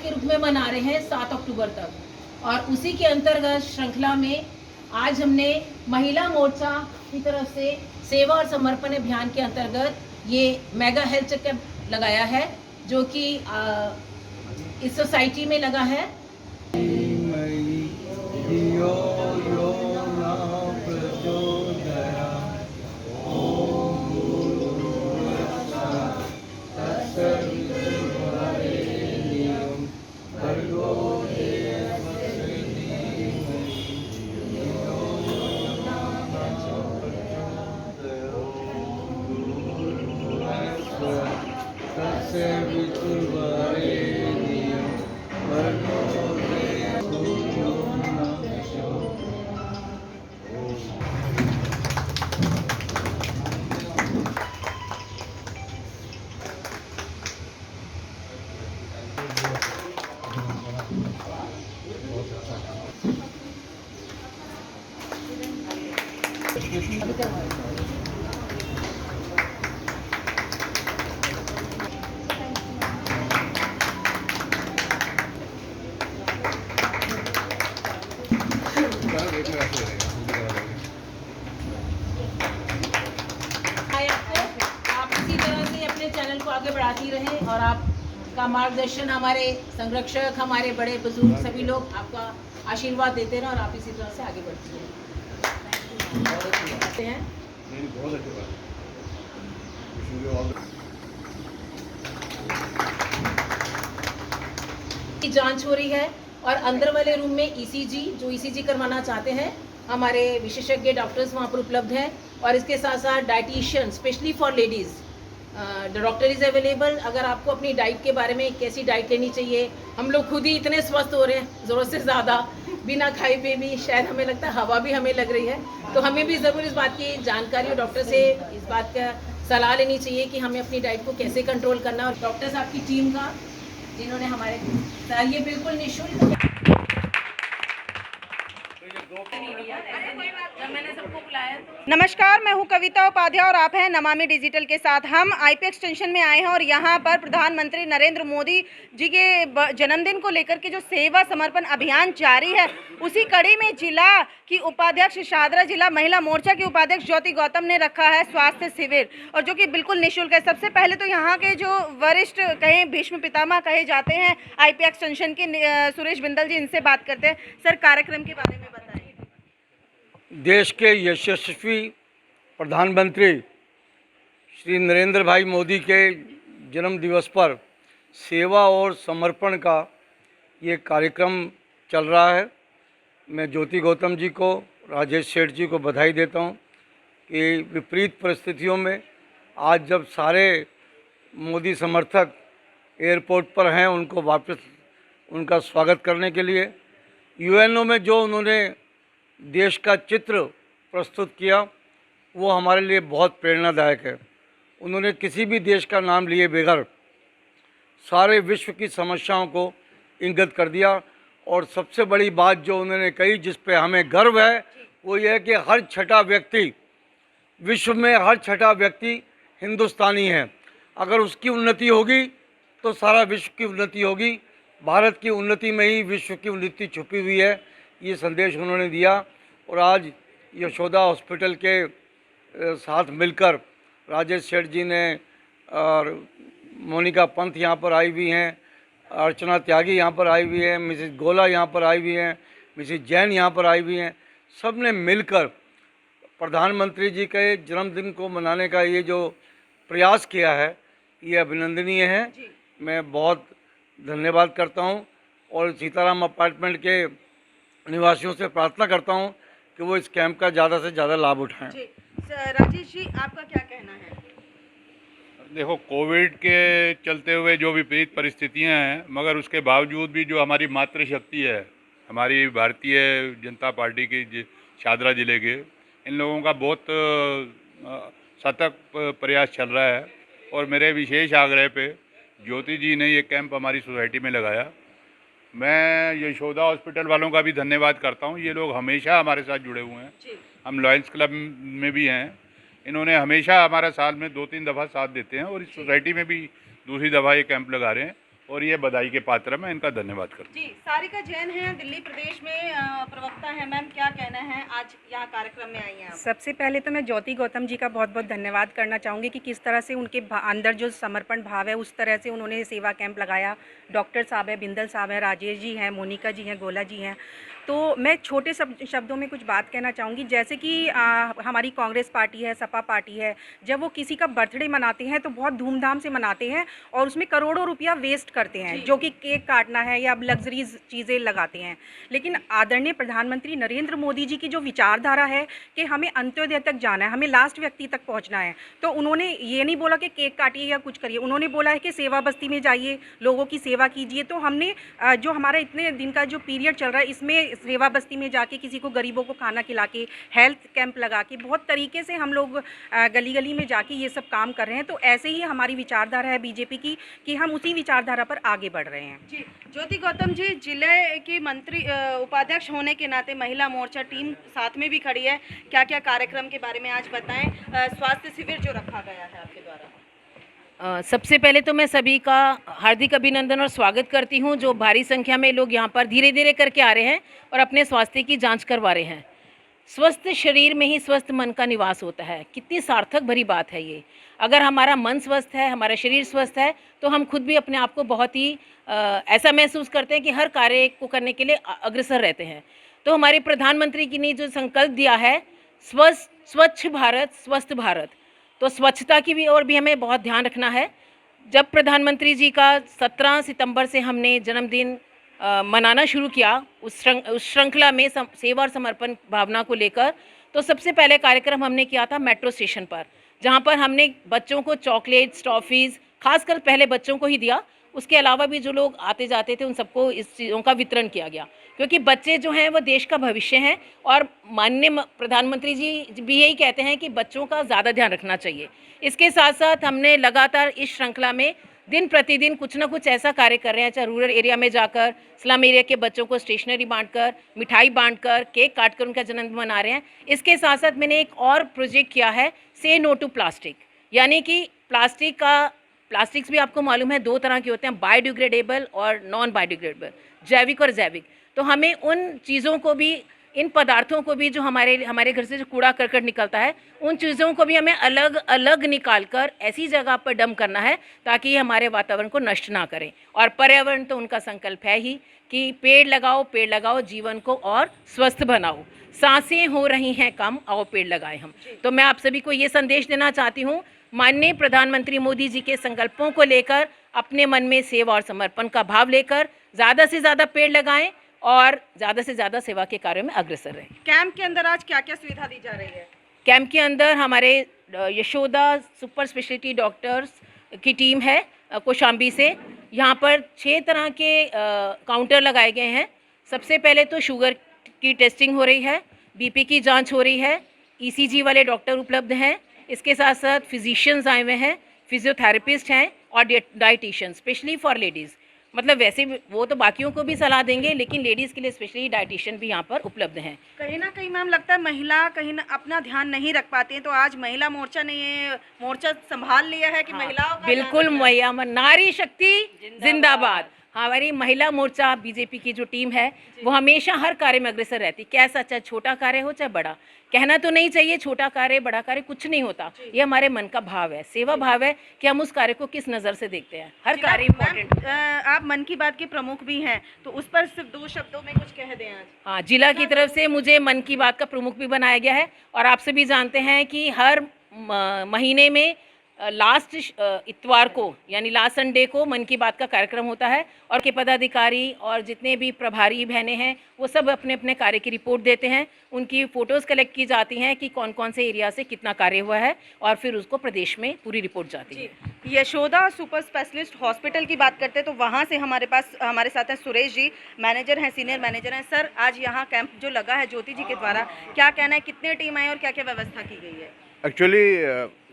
के रूप में मना रहे हैं 7 अक्टूबर तक। और उसी के अंतर्गत श्रृंखला में आज हमने महिला मोर्चा की तरफ से सेवा और समर्पण अभियान के अंतर्गत ये मेगा हेल्थ चेकअप लगाया है, जो कि इस सोसाइटी में लगा है। आप इसी तरह से अपने चैनल को आगे बढ़ाती रहें और आपका मार्गदर्शन, हमारे संरक्षक, हमारे बड़े बुजुर्ग सभी लोग आपका आशीर्वाद देते रहें और आप इसी तरह से आगे बढ़ती रहें। जांच हो रही है और अंदर वाले रूम में ईसीजी, जो ईसीजी करवाना चाहते हैं, हमारे विशेषज्ञ डॉक्टर्स वहाँ पर उपलब्ध हैं। और इसके साथ साथ dietitian specially for ladies doctor is available. अगर आपको अपनी डाइट के बारे में कैसी डाइट लेनी चाहिए, हम लोग खुद ही इतने स्वस्थ हो रहे हैं ज़रूरत से ज़्यादा, बिना खाए पे भी, शायद हमें लगता है हवा भी हमें लग रही है, तो हमें भी ज़रूर इस बात की जानकारी और डॉक्टर से इस बात का सलाह लेनी चाहिए कि हमें अपनी डाइट को कैसे कंट्रोल करना है। और डॉक्टर्स आपकी टीम का, जिन्होंने हमारे ये बिल्कुल निःशुल्क मैंने सबको बुलाया। नमस्कार, मैं हूं कविता उपाध्याय और आप हैं नमामि डिजिटल के साथ। हम आईपी एक्सटेंशन में आए हैं और यहां पर प्रधानमंत्री नरेंद्र मोदी जी के जन्मदिन को लेकर के जो सेवा समर्पण अभियान जारी है, उसी कड़ी में जिला की उपाध्यक्ष शादरा जिला महिला मोर्चा की उपाध्यक्ष ज्योति गौतम ने रखा है स्वास्थ्य शिविर, और जो कि बिल्कुल निःशुल्क है। सबसे पहले तो यहाँ के जो वरिष्ठ कहें, भीष्म पितामह कहे जाते हैं आईपी एक्सटेंशन के, सुरेश बिंदल जी, इनसे बात करते हैं। सर, कार्यक्रम के बारे में बताएं। देश के यशस्वी प्रधानमंत्री श्री नरेंद्र भाई मोदी के जन्म दिवस पर सेवा और समर्पण का ये कार्यक्रम चल रहा है। मैं ज्योति गौतम जी को, राजेश सेठ जी को बधाई देता हूँ कि विपरीत परिस्थितियों में आज जब सारे मोदी समर्थक एयरपोर्ट पर हैं, उनको वापस उनका स्वागत करने के लिए यूएनओ में जो उन्होंने देश का चित्र प्रस्तुत किया, वो हमारे लिए बहुत प्रेरणादायक है। उन्होंने किसी भी देश का नाम लिए बगैर सारे विश्व की समस्याओं को इंगित कर दिया। और सबसे बड़ी बात जो उन्होंने कही, जिस पे हमें गर्व है, वो ये है कि हर छठा व्यक्ति विश्व में, हर छठा व्यक्ति हिंदुस्तानी है। अगर उसकी उन्नति होगी तो सारा विश्व की उन्नति होगी। भारत की उन्नति में ही विश्व की उन्नति छुपी हुई है, ये संदेश उन्होंने दिया। और आज यशोदा हॉस्पिटल के साथ मिलकर राजेश सेठ जी ने और मोनिका पंत यहाँ पर आई हुई हैं, अर्चना त्यागी यहाँ पर आई हुई हैं, मिसेस गोला यहाँ पर आई हुई हैं, मिसेस जैन यहाँ पर आई हुई हैं। सब ने मिलकर प्रधानमंत्री जी के जन्मदिन को मनाने का ये जो प्रयास किया है, ये अभिनंदनीय है। मैं बहुत धन्यवाद करता हूँ और सीताराम अपार्टमेंट के निवासियों से प्रार्थना करता हूं कि वो इस कैंप का ज़्यादा से ज़्यादा लाभ उठाएं। राजेश जी, आपका क्या कहना है? देखो, कोविड के चलते हुए जो विपरीत परिस्थितियां हैं, मगर उसके बावजूद भी जो हमारी मातृशक्ति है, हमारी भारतीय जनता पार्टी की शादरा ज़िले के, इन लोगों का बहुत सतत प्रयास चल रहा है। और मेरे विशेष आग्रह पे ज्योति जी ने ये कैंप हमारी सोसाइटी में लगाया। मैं यशोदा हॉस्पिटल वालों का भी धन्यवाद करता हूँ। ये लोग हमेशा हमारे साथ जुड़े हुए हैं। हम लॉयंस क्लब में भी हैं। इन्होंने हमेशा हमारा साल में 2-3 दफ़ा साथ देते हैं और इस सोसाइटी में भी दूसरी दफ़ा ये कैंप लगा रहे हैं। और ये बधाई के पात्र हैं। मैं इनका धन्यवाद करता हूँ। जी, सारिका जैन हैं, दिल्ली प्रदेश में प्रवक्ता हैं। मैम, क्या कहना है, आज यहाँ कार्यक्रम में आई हैं आप? सबसे पहले तो मैं ज्योति गौतम जी का बहुत बहुत धन्यवाद करना चाहूँगी कि किस तरह से उनके अंदर जो समर्पण भाव है उस तरह से उन्होंने सेवा कैंप लगाया। डॉक्टर साहब है, बिंदल साहब है, राजेश जी हैं, मोनिका जी हैं, गोला जी हैं। तो मैं छोटे शब्दों में कुछ बात कहना चाहूँगी, जैसे कि हमारी कांग्रेस पार्टी है, सपा पार्टी है, जब वो किसी का बर्थडे मनाते हैं तो बहुत धूमधाम से मनाते हैं और उसमें करोड़ों रुपया वेस्ट करते हैं, जो कि केक काटना है या लग्जरीज चीज़ें लगाते हैं। लेकिन आदरणीय प्रधानमंत्री नरेंद्र मोदी जी की जो विचारधारा है कि हमें अंत्योदय तक जाना है, हमें लास्ट व्यक्ति तक पहुंचना है, तो उन्होंने ये नहीं बोला कि केक काटिए या कुछ करिए, उन्होंने बोला है कि सेवा बस्ती में जाइए, लोगों की सेवा कीजिए। तो हमने जो हमारा इतने दिन का जो पीरियड चल रहा है, इसमें सेवा बस्ती में जाके किसी को, गरीबों को खाना खिला के, हेल्थ कैंप लगा के, बहुत तरीके से हम लोग गली गली में जाके ये सब काम कर रहे हैं। तो ऐसे ही हमारी विचारधारा है बीजेपी की कि हम उसी विचारधारा पर आगे बढ़ रहे हैं। जी, ज्योति गौतम जी, जिले की मंत्री उपाध्यक्ष होने के नाते महिला मोर्चा टीम साथ में भी खड़ी है, क्या क्या कार्यक्रम के बारे में आज बताएं? स्वास्थ्य शिविर जो रखा गया है आपके द्वारा। सबसे पहले तो मैं सभी का हार्दिक अभिनंदन और स्वागत करती हूं, जो भारी संख्या में लोग यहां पर धीरे धीरे करके आ रहे हैं और अपने स्वास्थ्य की जांच करवा रहे हैं। स्वस्थ शरीर में ही स्वस्थ मन का निवास होता है। कितनी सार्थक भरी बात है ये। अगर हमारा मन स्वस्थ है, हमारा शरीर स्वस्थ है, तो हम खुद भी अपने आप को बहुत ही ऐसा महसूस करते हैं कि हर कार्य को करने के लिए अग्रसर रहते हैं। तो हमारे प्रधानमंत्री जी ने जो संकल्प दिया है, स्वच्छ भारत स्वस्थ भारत, तो स्वच्छता की भी ओर भी हमें बहुत ध्यान रखना है। जब प्रधानमंत्री जी का 17 सितंबर से हमने जन्मदिन मनाना शुरू किया, उस श्रृंखला में सेवा और समर्पण भावना को लेकर, तो सबसे पहले कार्यक्रम हमने किया था मेट्रो स्टेशन पर, जहां पर हमने बच्चों को चॉकलेट्स, टॉफ़ीज़, खासकर पहले बच्चों को ही दिया। उसके अलावा भी जो लोग आते जाते थे उन सबको इस चीज़ों का वितरण किया गया, क्योंकि बच्चे जो हैं वो देश का भविष्य हैं और माननीय प्रधानमंत्री जी भी यही कहते हैं कि बच्चों का ज़्यादा ध्यान रखना चाहिए। इसके साथ साथ हमने लगातार इस श्रृंखला में दिन प्रतिदिन कुछ ना कुछ ऐसा कार्य कर रहे हैं, चाहे रूरल एरिया में जाकर स्लम एरिया के बच्चों को स्टेशनरी बांटकर, मिठाई बांटकर, केक काटकर उनका जन्मदिन मना रहे हैं। इसके साथ साथ मैंने एक और प्रोजेक्ट किया है, से नो टू प्लास्टिक, यानी कि प्लास्टिक्स भी आपको मालूम है 2 तरह के होते हैं, बायोडिग्रेडेबल और नॉन बायोडिग्रेडेबल, जैविक और जैविक। तो हमें उन चीज़ों को भी, इन पदार्थों को भी, जो हमारे घर से जो कूड़ा करकट निकलता है, उन चीज़ों को भी हमें अलग अलग निकाल कर ऐसी जगह पर डंप करना है ताकि ये हमारे वातावरण को नष्ट ना करें। और पर्यावरण तो उनका संकल्प है ही कि पेड़ लगाओ, जीवन को और स्वस्थ बनाओ। सांसें हो रही हैं कम, आओ पेड़ लगाएं हम। तो मैं आप सभी को ये संदेश देना चाहती हूँ, माननीय प्रधानमंत्री मोदी जी के संकल्पों को लेकर अपने मन में सेवा और समर्पण का भाव लेकर ज़्यादा से ज़्यादा पेड़ लगाएं और ज़्यादा से ज़्यादा सेवा के कार्यों में अग्रसर रहें। कैंप के अंदर आज क्या क्या सुविधा दी जा रही है? कैंप के अंदर हमारे यशोदा सुपर स्पेशलिटी डॉक्टर्स की टीम है कौशाम्बी से। यहाँ पर 6 तरह के काउंटर लगाए गए हैं। सबसे पहले तो शुगर की टेस्टिंग हो रही है, बीपी की जांच हो रही है, ईसीजी वाले डॉक्टर उपलब्ध हैं। इसके साथ साथ फिजिशियंस आए हुए हैं, फिजियोथेरेपिस्ट हैं और डाइटिशियन स्पेशली फॉर लेडीज़। मतलब वैसे वो तो बाकियों को भी सलाह देंगे, लेकिन लेडीज़ के लिए स्पेशली डाइटिशियन भी यहाँ पर उपलब्ध हैं। कहीं ना कहीं मैम लगता है महिला कहीं ना अपना ध्यान नहीं रख पाती है, तो आज महिला मोर्चा ने ये मोर्चा संभाल लिया है कि महिलाओं का बिल्कुल, मैया नारी शक्ति जिंदाबाद। हमारी महिला मोर्चा बीजेपी की जो टीम है वो हमेशा हर कार्य में अग्रसर रहती। कैसा, चाहे छोटा कार्य हो चाहे बड़ा, कहना तो नहीं चाहिए छोटा कार्य बड़ा कार्य, कुछ नहीं होता। ये हमारे मन का भाव है, सेवा भाव है कि हम उस कार्य को किस नज़र से देखते हैं। हर कार्य इम्पोर्टेंट। आप मन की बात के प्रमुख भी हैं, तो उस पर सिर्फ 2 शब्दों में कुछ कह दें आज। हाँ, जिला की तरफ से मुझे मन की बात का प्रमुख भी बनाया गया है और आप सभी जानते हैं कि हर महीने में लास्ट इतवार को यानी लास्ट संडे को मन की बात का कार्यक्रम होता है और के पदाधिकारी और जितने भी प्रभारी बहनें हैं वो सब अपने अपने कार्य की रिपोर्ट देते हैं। उनकी फ़ोटोज़ कलेक्ट की जाती हैं कि कौन कौन से एरिया से कितना कार्य हुआ है और फिर उसको प्रदेश में पूरी रिपोर्ट जाती है। यशोदा सुपर स्पेशलिस्ट हॉस्पिटल की बात करते हैं तो वहाँ से हमारे साथ हैं सुरेश जी, मैनेजर हैं, सीनियर मैनेजर हैं। सर, आज यहाँ कैंप जो लगा है ज्योति जी के द्वारा, क्या कहना है, कितने टीम आए और क्या क्या व्यवस्था की गई है? एक्चुअली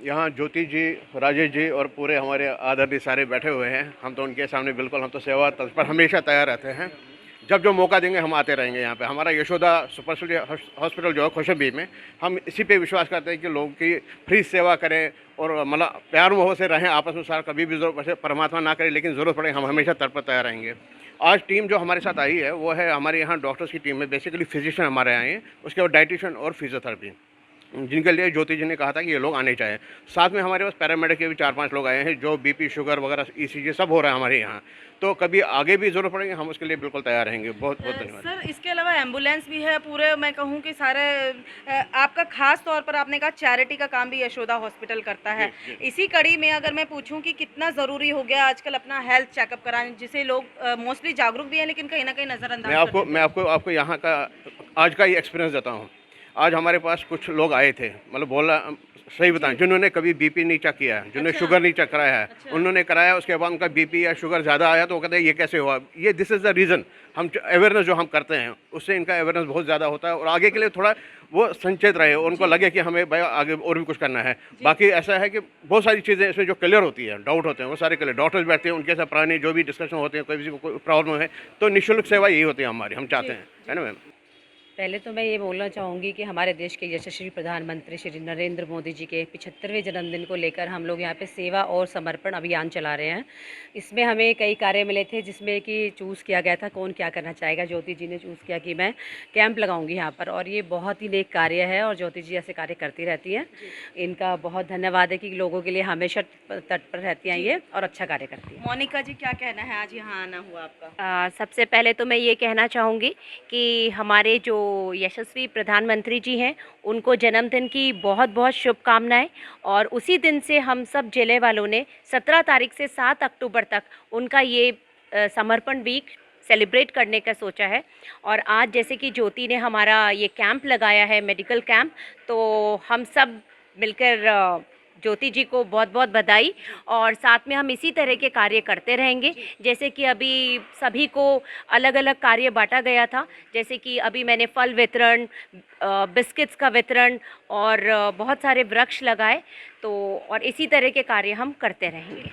यहाँ ज्योति जी, राजेश जी और पूरे हमारे आदरणीय सारे बैठे हुए हैं। हम तो उनके सामने बिल्कुल, हम तो सेवा तत्पर हमेशा तैयार रहते हैं। जब जो मौका देंगे हम आते रहेंगे यहाँ पे। हमारा यशोदा सुपर स्पेशलिटी हॉस्पिटल जो है कौशाम्बी में, हम इसी पे विश्वास करते हैं कि लोगों की फ्री सेवा करें और मतलब प्यार मोह से रहें आपस में। सारा कभी भी जरूरत, वैसे परमात्मा ना करे लेकिन ज़रूरत पड़े हम हमेशा तत्पर तैयार रहेंगे। आज टीम जो हमारे साथ आई है वो है हमारे यहाँ डॉक्टर्स की टीम में, बेसिकली फिजिशियन हमारे आए हैं, उसके बाद डाइटिशियन और फिजियोथेरेपी, जिनके लिए ज्योति जी ने कहा था कि ये लोग आने चाहिए। साथ में हमारे पास पैरामेडिक के भी 4-5 लोग आए हैं, जो बीपी शुगर वगैरह ECG सब हो रहा है हमारे यहाँ। तो कभी आगे भी ज़रूरत पड़ेगी हम उसके लिए बिल्कुल तैयार रहेंगे। बहुत बहुत धन्यवाद। सर, इसके अलावा एम्बुलेंस भी है पूरे, मैं कहूँ कि सारे आपका खास तौर पर आपने कहा चैरिटी का काम भी यशोदा हॉस्पिटल करता है। इसी कड़ी में अगर मैं पूछूं कि कितना ज़रूरी हो गया आजकल अपना हेल्थ चेकअप कराने, जिसे लोग मोस्टली जागरूक भी हैं लेकिन कहीं ना कहीं नज़रअंदाज। मैं आपको यहाँ का आज का ही एक्सपीरियंस देता हूँ। आज हमारे पास कुछ लोग आए थे, मतलब बोला सही बताएं, जिन्होंने कभी बीपी नहीं चेक किया है, जिन्होंने शुगर नहीं चेक कराया है, उन्होंने कराया, उसके बाद उनका बीपी या शुगर ज़्यादा आया तो वो कहते हैं ये कैसे हुआ। ये दिस इज़ द रीज़न। हम अवेयरनेस जो हम करते हैं उससे इनका अवेयरनेस बहुत ज़्यादा होता है और आगे के लिए थोड़ा वो संचेत रहे, उनको लगे कि हमें भाई आगे और भी कुछ करना है। बाकी ऐसा है कि बहुत सारी चीज़ें इसमें जो क्लियर होती है, डाउट होते हैं वो सारे क्लियर, डॉक्टर्स बैठते हैं, उनके साथ पुरानी जो भी डिस्कशन होते हैं, कोई प्रॉब्लम है तो निःशुल्क सेवा यही होती है हमारी, हम चाहते हैं, है ना मैम। पहले तो मैं ये बोलना चाहूँगी कि हमारे देश के यशस्वी प्रधानमंत्री श्री नरेंद्र मोदी जी के 75वें जन्मदिन को लेकर हम लोग यहाँ पे सेवा और समर्पण अभियान चला रहे हैं। इसमें हमें कई कार्य मिले थे जिसमें कि चूज़ किया गया था कौन क्या करना चाहेगा। ज्योति जी ने चूज़ किया कि मैं कैंप लगाऊंगी यहाँ पर, और ये बहुत ही नेक कार्य है और ज्योति जी ऐसे कार्य करती रहती हैं। इनका बहुत धन्यवाद है कि लोगों के लिए हमेशा तत्पर रहती हैं ये और अच्छा कार्य करती हैं। मोनिका जी, क्या कहना है, आज यहाँ आना हुआ आपका? सबसे पहले तो मैं ये कहना चाहूँगी कि हमारे जो यशस्वी प्रधानमंत्री जी हैं उनको जन्मदिन की बहुत बहुत शुभकामनाएं। और उसी दिन से हम सब जिले वालों ने 17 तारीख से 7 अक्टूबर तक उनका ये समर्पण वीक सेलिब्रेट करने का सोचा है। और आज जैसे कि ज्योति ने हमारा ये कैंप लगाया है, मेडिकल कैंप, तो हम सब मिलकर ज्योति जी को बहुत बहुत बधाई। और साथ में हम इसी तरह के कार्य करते रहेंगे। जैसे कि अभी सभी को अलग अलग कार्य बांटा गया था, जैसे कि अभी मैंने फल वितरण, बिस्किट्स का वितरण और बहुत सारे वृक्ष लगाए, तो और इसी तरह के कार्य हम करते रहेंगे।